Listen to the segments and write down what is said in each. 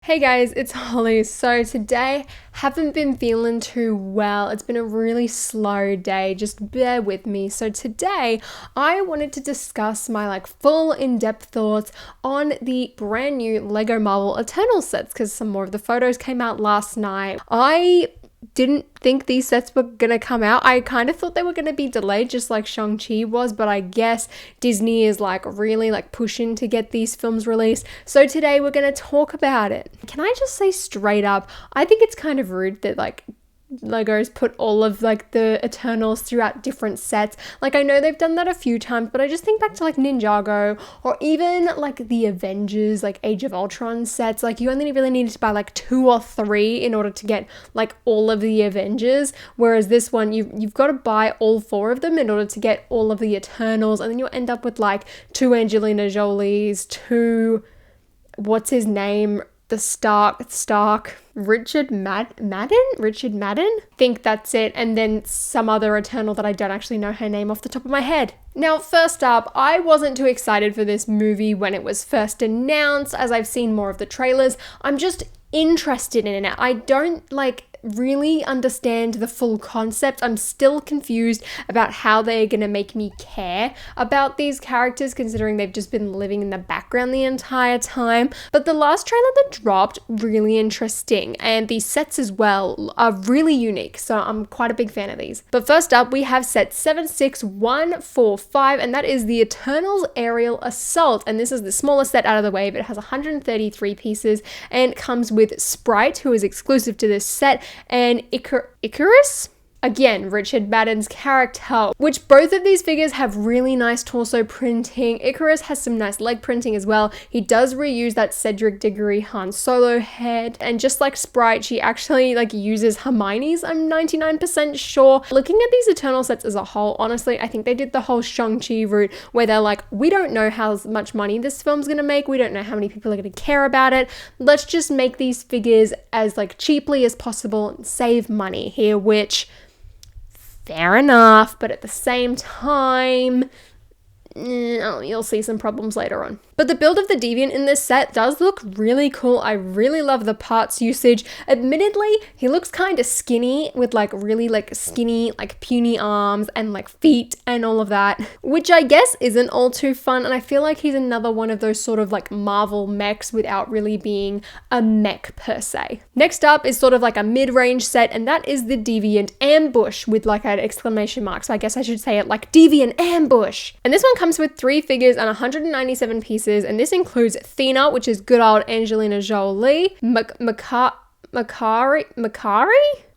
Hey guys, it's Holly. So today, haven't been feeling too well. It's been a really slow day. Just bear with me. So today, I wanted to discuss my full in-depth thoughts on the brand new Lego Marvel Eternal sets because some more of the photos came out last night. I didn't think these sets were gonna come out. I kind of thought they were gonna be delayed just like Shang-Chi was, but I guess Disney is really pushing to get these films released. So today we're gonna talk about it. Can I just say straight up, I think it's kind of rude that Lego's put all of the Eternals throughout different sets. I know they've done that a few times, but I just think back to Ninjago or even the Avengers, Age of Ultron sets. You only really needed to buy 2 or 3 in order to get all of the Avengers, whereas this one you've got to buy all 4 of them in order to get all of the Eternals, and then you'll end up with 2 Angelina Jolies, 2 what's his name, the Stark, Richard Madden? Think that's it. And then some other Eternal that I don't actually know her name off the top of my head. Now, first up, I wasn't too excited for this movie when it was first announced, as I've seen more of the trailers. I'm just interested in it. I don't really understand the full concept. I'm still confused about how they're gonna make me care about these characters, considering they've just been living in the background the entire time. But the last trailer that dropped, really interesting, and the sets as well are really unique, so I'm quite a big fan of these. But first up, we have set 76145, and that is the Eternals Aerial Assault, and this is the smallest set out of the way, but it has 133 pieces and comes with Sprite, who is exclusive to this set, and Icarus? Again, Richard Madden's character, which both of these figures have really nice torso printing. Icarus has some nice leg printing as well. He does reuse that Cedric Diggory Han Solo head, and just like Sprite, she actually uses Hermione's, I'm 99% sure. Looking at these Eternal sets as a whole, honestly, I think they did the whole Shang-Chi route where they're we don't know how much money this film's gonna make, we don't know how many people are gonna care about it, let's just make these figures as cheaply as possible and save money here, which fair enough, but at the same time, you'll see some problems later on. But the build of the Deviant in this set does look really cool. I really love the parts usage. Admittedly, he looks kind of skinny with really skinny puny arms and feet and all of that, which I guess isn't all too fun, and I feel like he's another one of those sort of Marvel mechs without really being a mech per se. Next up is sort of a mid-range set, and that is the Deviant Ambush with an exclamation mark, so I guess I should say it Deviant Ambush. And this one comes with 3 figures and 197 pieces, and this includes Thena, which is good old Angelina Jolie, Makari?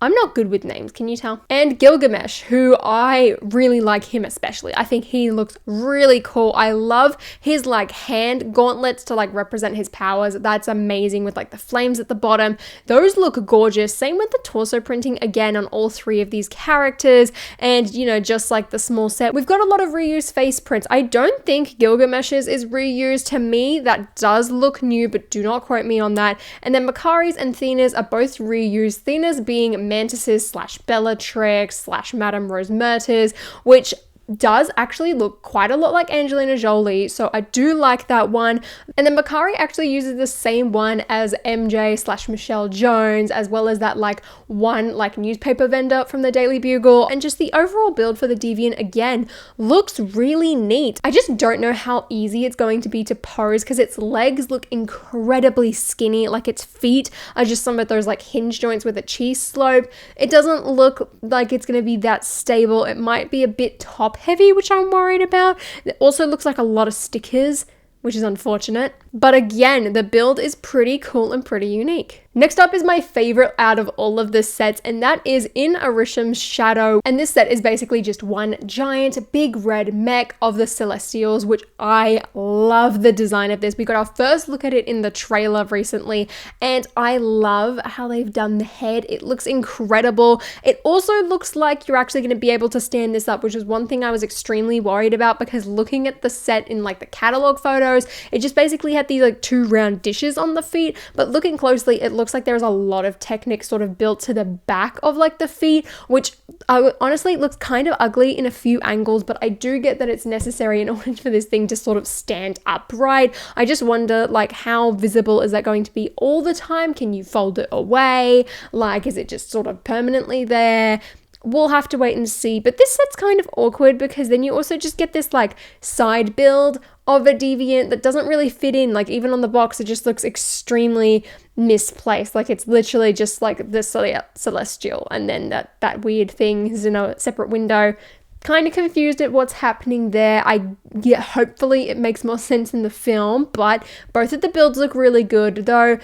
I'm not good with names, can you tell? And Gilgamesh, who I really like him especially. I think he looks really cool. I love his hand gauntlets to represent his powers. That's amazing with the flames at the bottom. Those look gorgeous. Same with the torso printing again on all 3 of these characters. And just like the small set, we've got a lot of reused face prints. I don't think Gilgamesh's is reused. To me, that does look new, but do not quote me on that. And then Makari's and Thena's are both reused. Thena's being Mantis's / Bellatrix / Madame Rose Myrtles, which does actually look quite a lot like Angelina Jolie, so I do like that one. And then Makari actually uses the same one as MJ / Michelle Jones, as well as that one newspaper vendor from the Daily Bugle. And just the overall build for the Deviant again looks really neat. I just don't know how easy it's going to be to pose because its legs look incredibly skinny, its feet are just some of those hinge joints with a cheese slope. It doesn't look like it's going to be that stable. It might be a bit top heavy, which I'm worried about. It also looks like a lot of stickers, which is unfortunate. But again, the build is pretty cool and pretty unique. Next up is my favorite out of all of the sets, and that is In Arisham's Shadow. And this set is basically just one giant big red mech of the Celestials, which I love the design of this. We got our first look at it in the trailer recently, and I love how they've done the head. It looks incredible. It also looks like you're actually going to be able to stand this up, which is one thing I was extremely worried about, because looking at the set in the catalog photos, it just basically had these 2 round dishes on the feet, but looking closely, it looks like there's a lot of Technic sort of built to the back of like the feet, which honestly looks kind of ugly in a few angles, but I do get that it's necessary in order for this thing to sort of stand upright. I just wonder, like, how visible is that going to be all the time? Can you fold it away? Like, is it just sort of permanently there? We'll have to wait and see. But this set's kind of awkward because then you also just get this like side build of a deviant that doesn't really fit in. Like, even on the box, it just looks extremely misplaced. Like, it's literally just like the celestial, and then that weird thing is in a separate window. Kind of confused at what's happening there. Hopefully it makes more sense in the film, but both of the builds look really good, though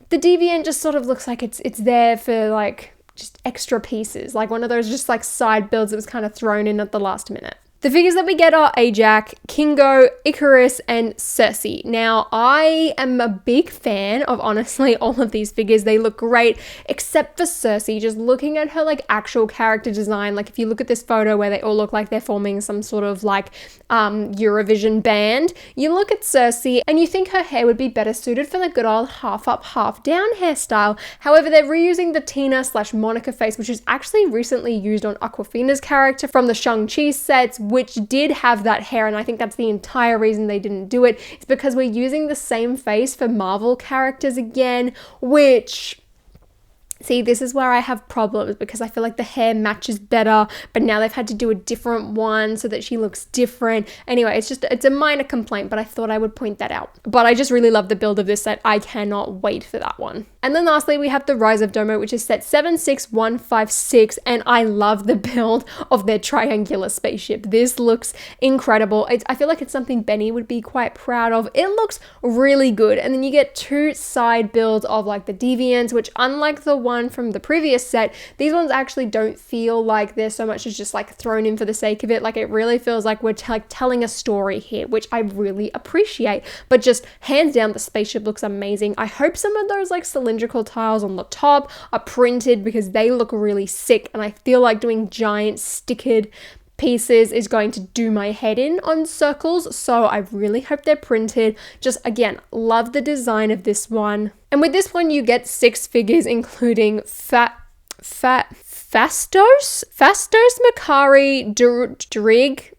the deviant just sort of looks like it's there for like just extra pieces, like one of those just like side builds that was kind of thrown in at the last minute. The figures that we get are Ajax, Kingo, Icarus, and Cersei. Now, I am a big fan of, honestly, all of these figures. They look great, except for Cersei. Just looking at her, like, actual character design, like, if you look at this photo where they all look like they're forming some sort of, like, Eurovision band, you look at Cersei and you think her hair would be better suited for the good old half-up, half-down hairstyle. However, they're reusing the Tina/Monica face, which was actually recently used on Awkwafina's character from the Shang-Chi sets, which did have that hair, and I think that's the entire reason they didn't do it. It's because we're using the same face for Marvel characters again, which... See, this is where I have problems because I feel like the hair matches better, but now they've had to do a different one so that she looks different. Anyway, it's a minor complaint, but I thought I would point that out. But I just really love the build of this set. I cannot wait for that one. And then lastly, we have the Rise of Domo, which is set 76156, and I love the build of their triangular spaceship. This looks incredible. I feel like it's something Benny would be quite proud of. It looks really good. And then you get two side builds of like the Deviants, which unlike the one from the previous set, these ones actually don't feel like they're so much as just like thrown in for the sake of it. Like, it really feels like we're telling a story here, which I really appreciate. But just hands down, the spaceship looks amazing. I hope some of those like cylindrical tiles on the top are printed because they look really sick, and I feel like doing giant stickered pieces is going to do my head in on circles, so I really hope they're printed. Just again, love the design of this one. And with this one, you get 6 figures, including Fastos, Makari, Drig,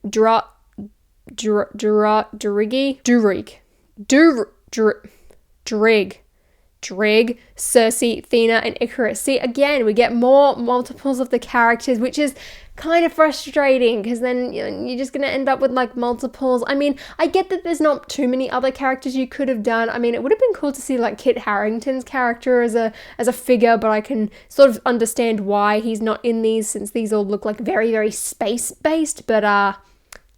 Cersei, Athena, and Icarus. See, again, we get more multiples of the characters, which is kind of frustrating because then you're just going to end up with like multiples. I mean, I get that there's not too many other characters you could have done. I mean, it would have been cool to see like Kit Harington's character as a figure, but I can sort of understand why he's not in these since these all look like very, very space-based, but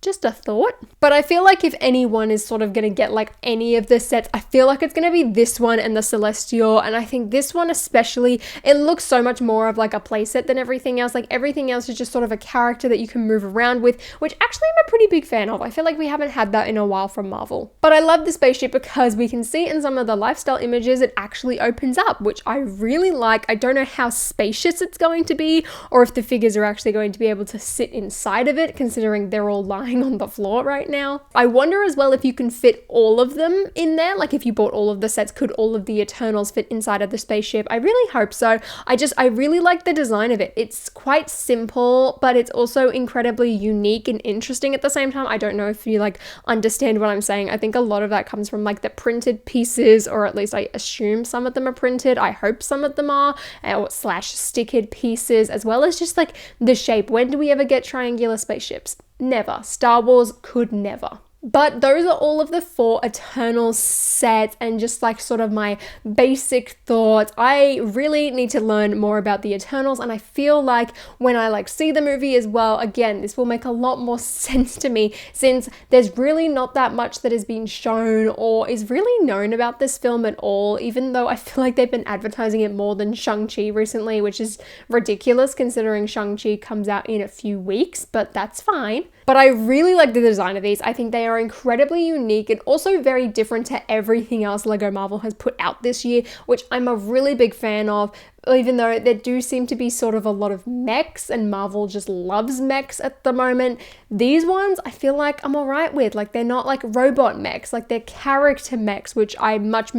just a thought. But I feel like if anyone is sort of going to get like any of the sets, I feel like it's going to be this one and the Celestial. And I think this one especially, it looks so much more of like a playset than everything else. Like, everything else is just sort of a character that you can move around with, which actually I'm a pretty big fan of. I feel like we haven't had that in a while from Marvel. But I love the spaceship because we can see in some of the lifestyle images it actually opens up, which I really like. I don't know how spacious it's going to be or if the figures are actually going to be able to sit inside of it, considering they're all lying on the floor right now. I wonder as well if you can fit all of them in there. Like, if you bought all of the sets, could all of the Eternals fit inside of the spaceship? I really hope so. I really like the design of it. It's quite simple, but it's also incredibly unique and interesting at the same time. I don't know if you like understand what I'm saying. I think a lot of that comes from like the printed pieces, or at least I assume some of them are printed. I hope some of them are, or /stickered pieces, as well as just like the shape. When do we ever get triangular spaceships? Never. Star Wars could never. But those are all of the 4 Eternals sets and just like sort of my basic thoughts. I really need to learn more about the Eternals, and I feel like when I like see the movie as well, again, this will make a lot more sense to me since there's really not that much that has been shown or is really known about this film at all, even though I feel like they've been advertising it more than Shang-Chi recently, which is ridiculous considering Shang-Chi comes out in a few weeks, but that's fine. But I really like the design of these. I think they are incredibly unique and also very different to everything else LEGO Marvel has put out this year, which I'm a really big fan of. even though there do seem to be sort of a lot of mechs and Marvel just loves mechs at the moment, these ones I feel like I'm all right with. Like, they're not like robot mechs, like they're character mechs, which I much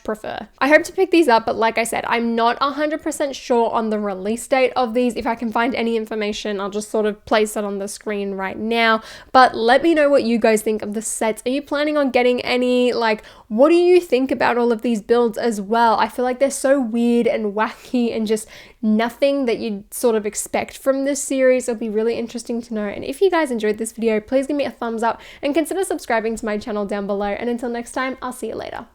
prefer. I hope to pick these up, but like I said, I'm not 100% sure on the release date of these. If I can find any information, I'll just sort of place it on the screen right now. But let me know what you guys think of the sets. Are you planning on getting any? Like, what do you think about all of these builds as well? I feel like they're so weird and wacky and just nothing that you'd sort of expect from this series. It'll be really interesting to know. And if you guys enjoyed this video, please give me a thumbs up and consider subscribing to my channel down below. And until next time, I'll see you later.